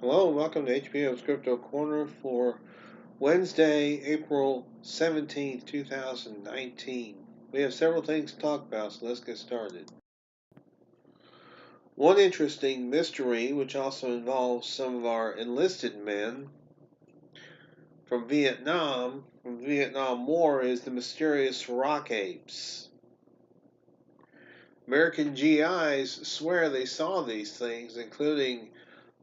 Hello, and welcome to HBM's Crypto Corner for Wednesday, April 17th, 2019. We have several things to talk about, so let's get started. One interesting mystery, which also involves some of our enlisted men from the Vietnam War, is the mysterious rock apes. American GIs swear they saw these things, including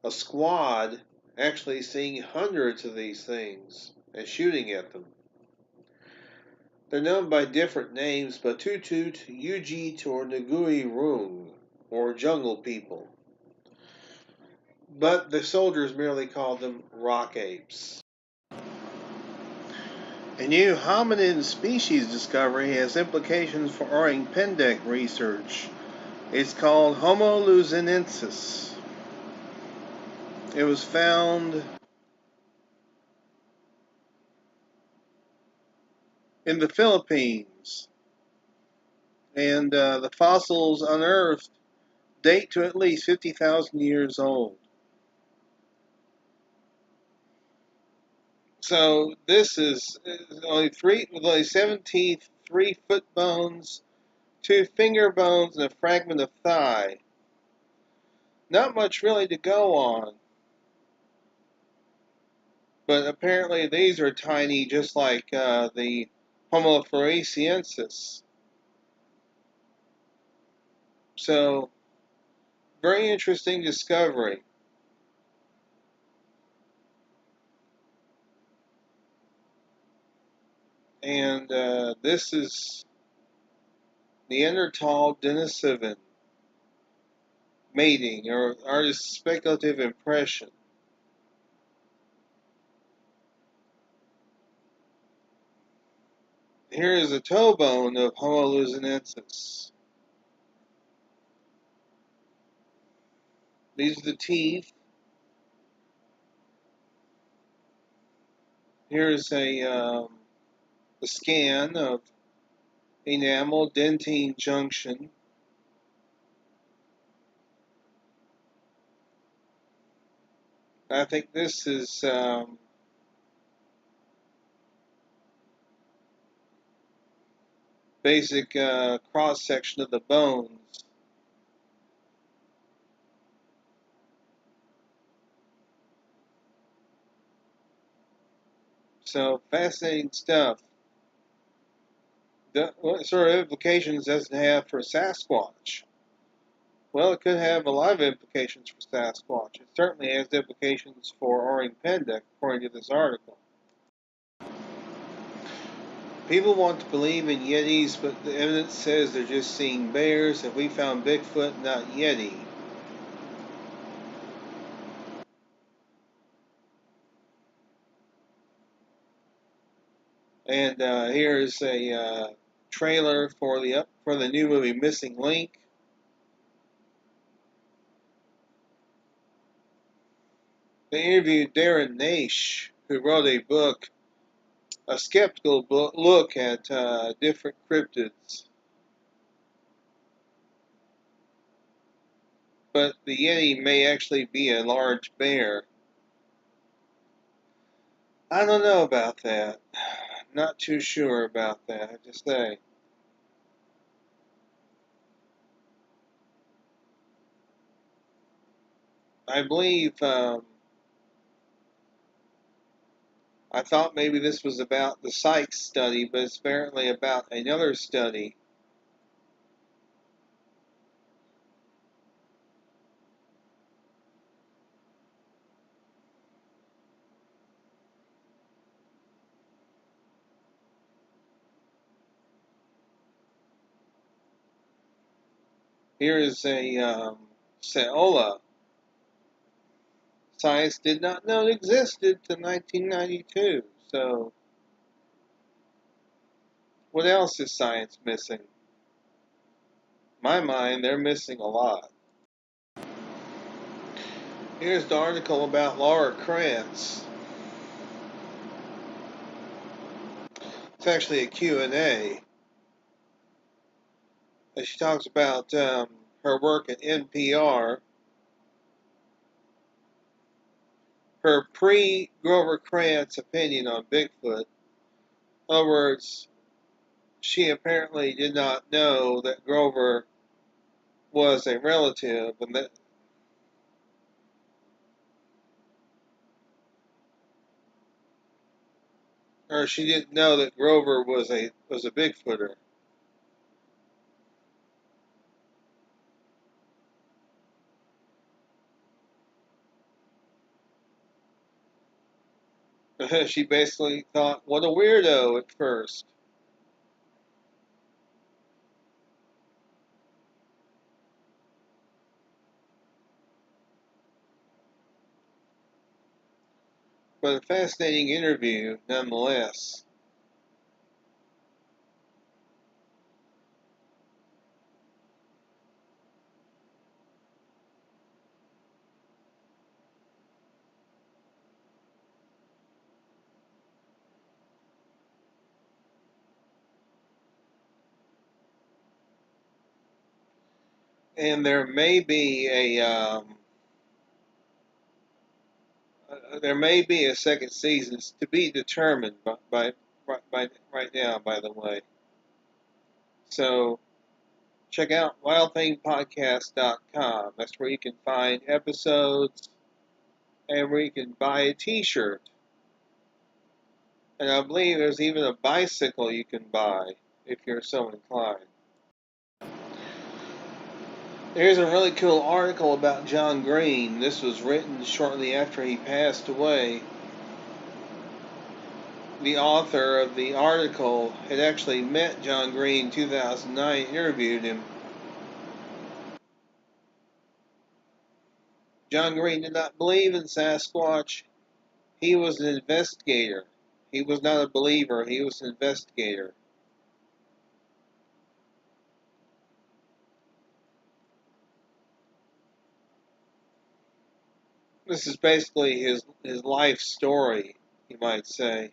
a squad actually seeing hundreds of these things and shooting at them. They're known by different names, but Tutut, Ujit, or Ngui Rung, or jungle people. But the soldiers merely called them rock apes. A new hominid species discovery has implications for Orang Pendek research. It's called Homo luzonensis. It was found in the Philippines, and the fossils unearthed date to at least 50,000 years old. So this is only 7 teeth, 3 foot bones, 2 finger bones, and a fragment of thigh. Not much really to go on. But apparently these are tiny, just like the Homo floresiensis. So, very interesting discovery. And this is Neanderthal Denisovan mating, or artist's speculative impression. Here is a toe bone of Homo luzonensis. These are the teeth. Here's a scan of enamel dentine junction. I think this is basic cross section of the bones. So fascinating stuff. What sort of implications does it have for Sasquatch? Well, it could have a lot of implications for Sasquatch. It certainly has implications for Orang Pendek, according to this article. People want to believe in Yetis, but the evidence says they're just seeing bears, and we found Bigfoot, not Yeti. And here's a trailer for the new movie Missing Link. They interviewed Darren Naish, who wrote a book, a skeptical look at different cryptids. But the Yeti may actually be a large bear. I don't know about that. Not too sure about that, I have to say. I believe, I thought maybe this was about the Sykes study, but it's apparently about another study. Here is a Seola. Science did not know it existed till 1992. So, what else is science missing? In my mind, they're missing a lot. Here's the article about Laura Krantz. It's actually a Q&A. She talks about her work at NPR. her pre-Grover Krantz opinion on Bigfoot. In other words, she apparently did not know that Grover was a relative, and that, or she didn't know that Grover was a Bigfooter. She basically thought, "What a weirdo!" at first. But a fascinating interview, nonetheless. And there may be a second season to be determined by right now. By the way, so check out wildthingpodcast.com. That's where you can find episodes and where you can buy a T-shirt. And I believe there's even a bicycle you can buy if you're so inclined. There's a really cool article about John Green. This was written shortly after he passed away. The author of the article had actually met John Green in 2009, interviewed him. John Green did not believe in Sasquatch. He was an investigator. He was not a believer. He was an investigator. This is basically his life story, you might say.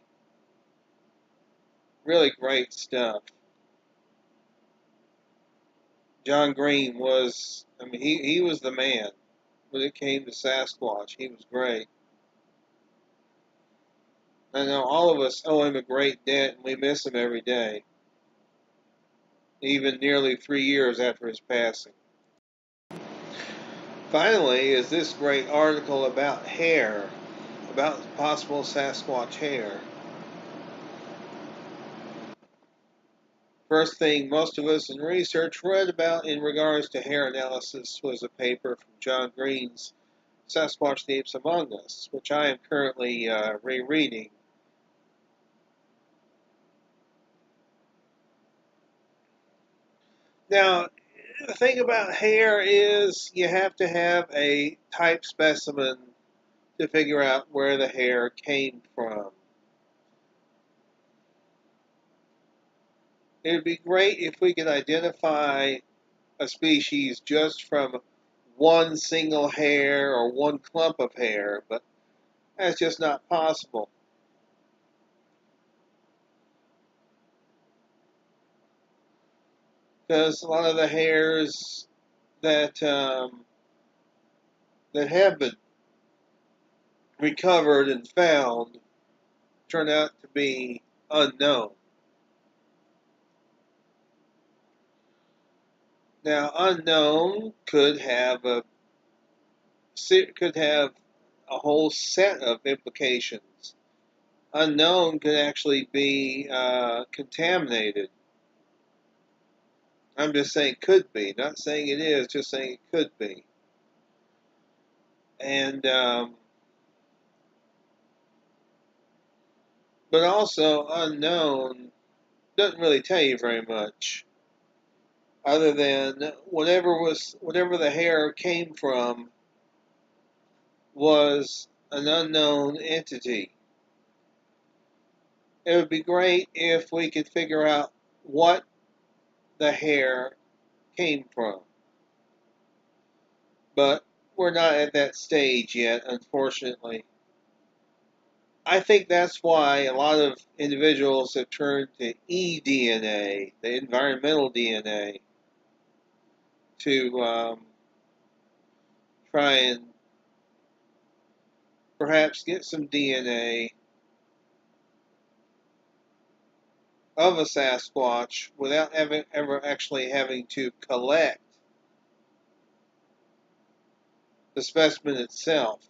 Really great stuff. John Green was, he was the man when it came to Sasquatch. He was great. I know all of us owe him a great debt, and we miss him every day, even nearly 3 years after his passing. Finally, is this great article about hair, about possible Sasquatch hair. First thing most of us in research read about in regards to hair analysis was a paper from John Green's Sasquatch the Apes Among Us, which I am currently rereading. Now, the thing about hair is you have to have a type specimen to figure out where the hair came from. It would be great if we could identify a species just from one single hair or one clump of hair, but that's just not possible. Because a lot of the hairs that that have been recovered and found turn out to be unknown. Now, unknown could have a whole set of implications. Unknown could actually be contaminated. I'm just saying could be, not saying it is, just saying it could be. And but also unknown doesn't really tell you very much, other than whatever the hair came from was an unknown entity. It would be great if we could figure out what the hair came from. But we're not at that stage yet, unfortunately. I think that's why a lot of individuals have turned to eDNA, the environmental DNA, to try and perhaps get some DNA of a Sasquatch without ever actually having to collect the specimen itself,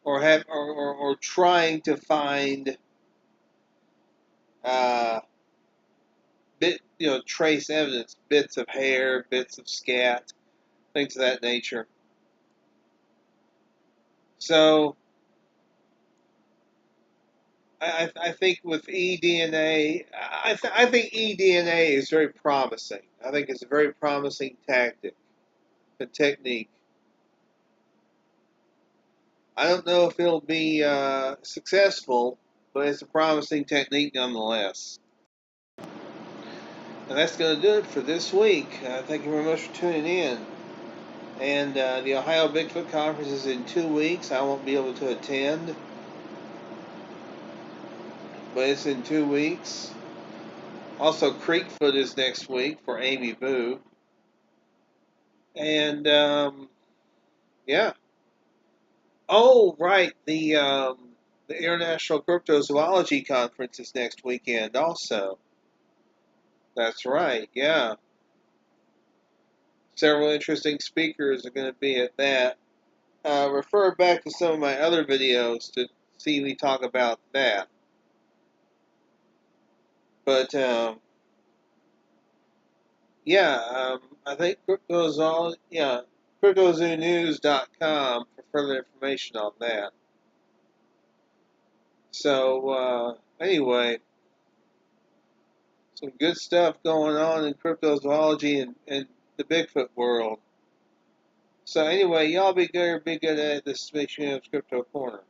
or trying to find trace evidence, bits of hair, bits of scat, things of that nature. So I think with eDNA, I think eDNA is very promising. I think it's a very promising tactic, a technique. I don't know if it'll be successful, but it's a promising technique nonetheless. And that's going to do it for this week. Thank you very much for tuning in. And the Ohio Bigfoot Conference is in 2 weeks. I won't be able to attend, but it's in 2 weeks. Also, Creekfoot is next week for Amy Boo. And, yeah. Oh, right. The International Cryptozoology Conference is next weekend also. That's right, yeah. Several interesting speakers are going to be at that. Refer back to some of my other videos to see me talk about that. But, I think CryptozooNews.com for further information on that. So, anyway, some good stuff going on in cryptozoology and the Bigfoot world. So anyway, y'all be good at this May-HBM Crypto Corner.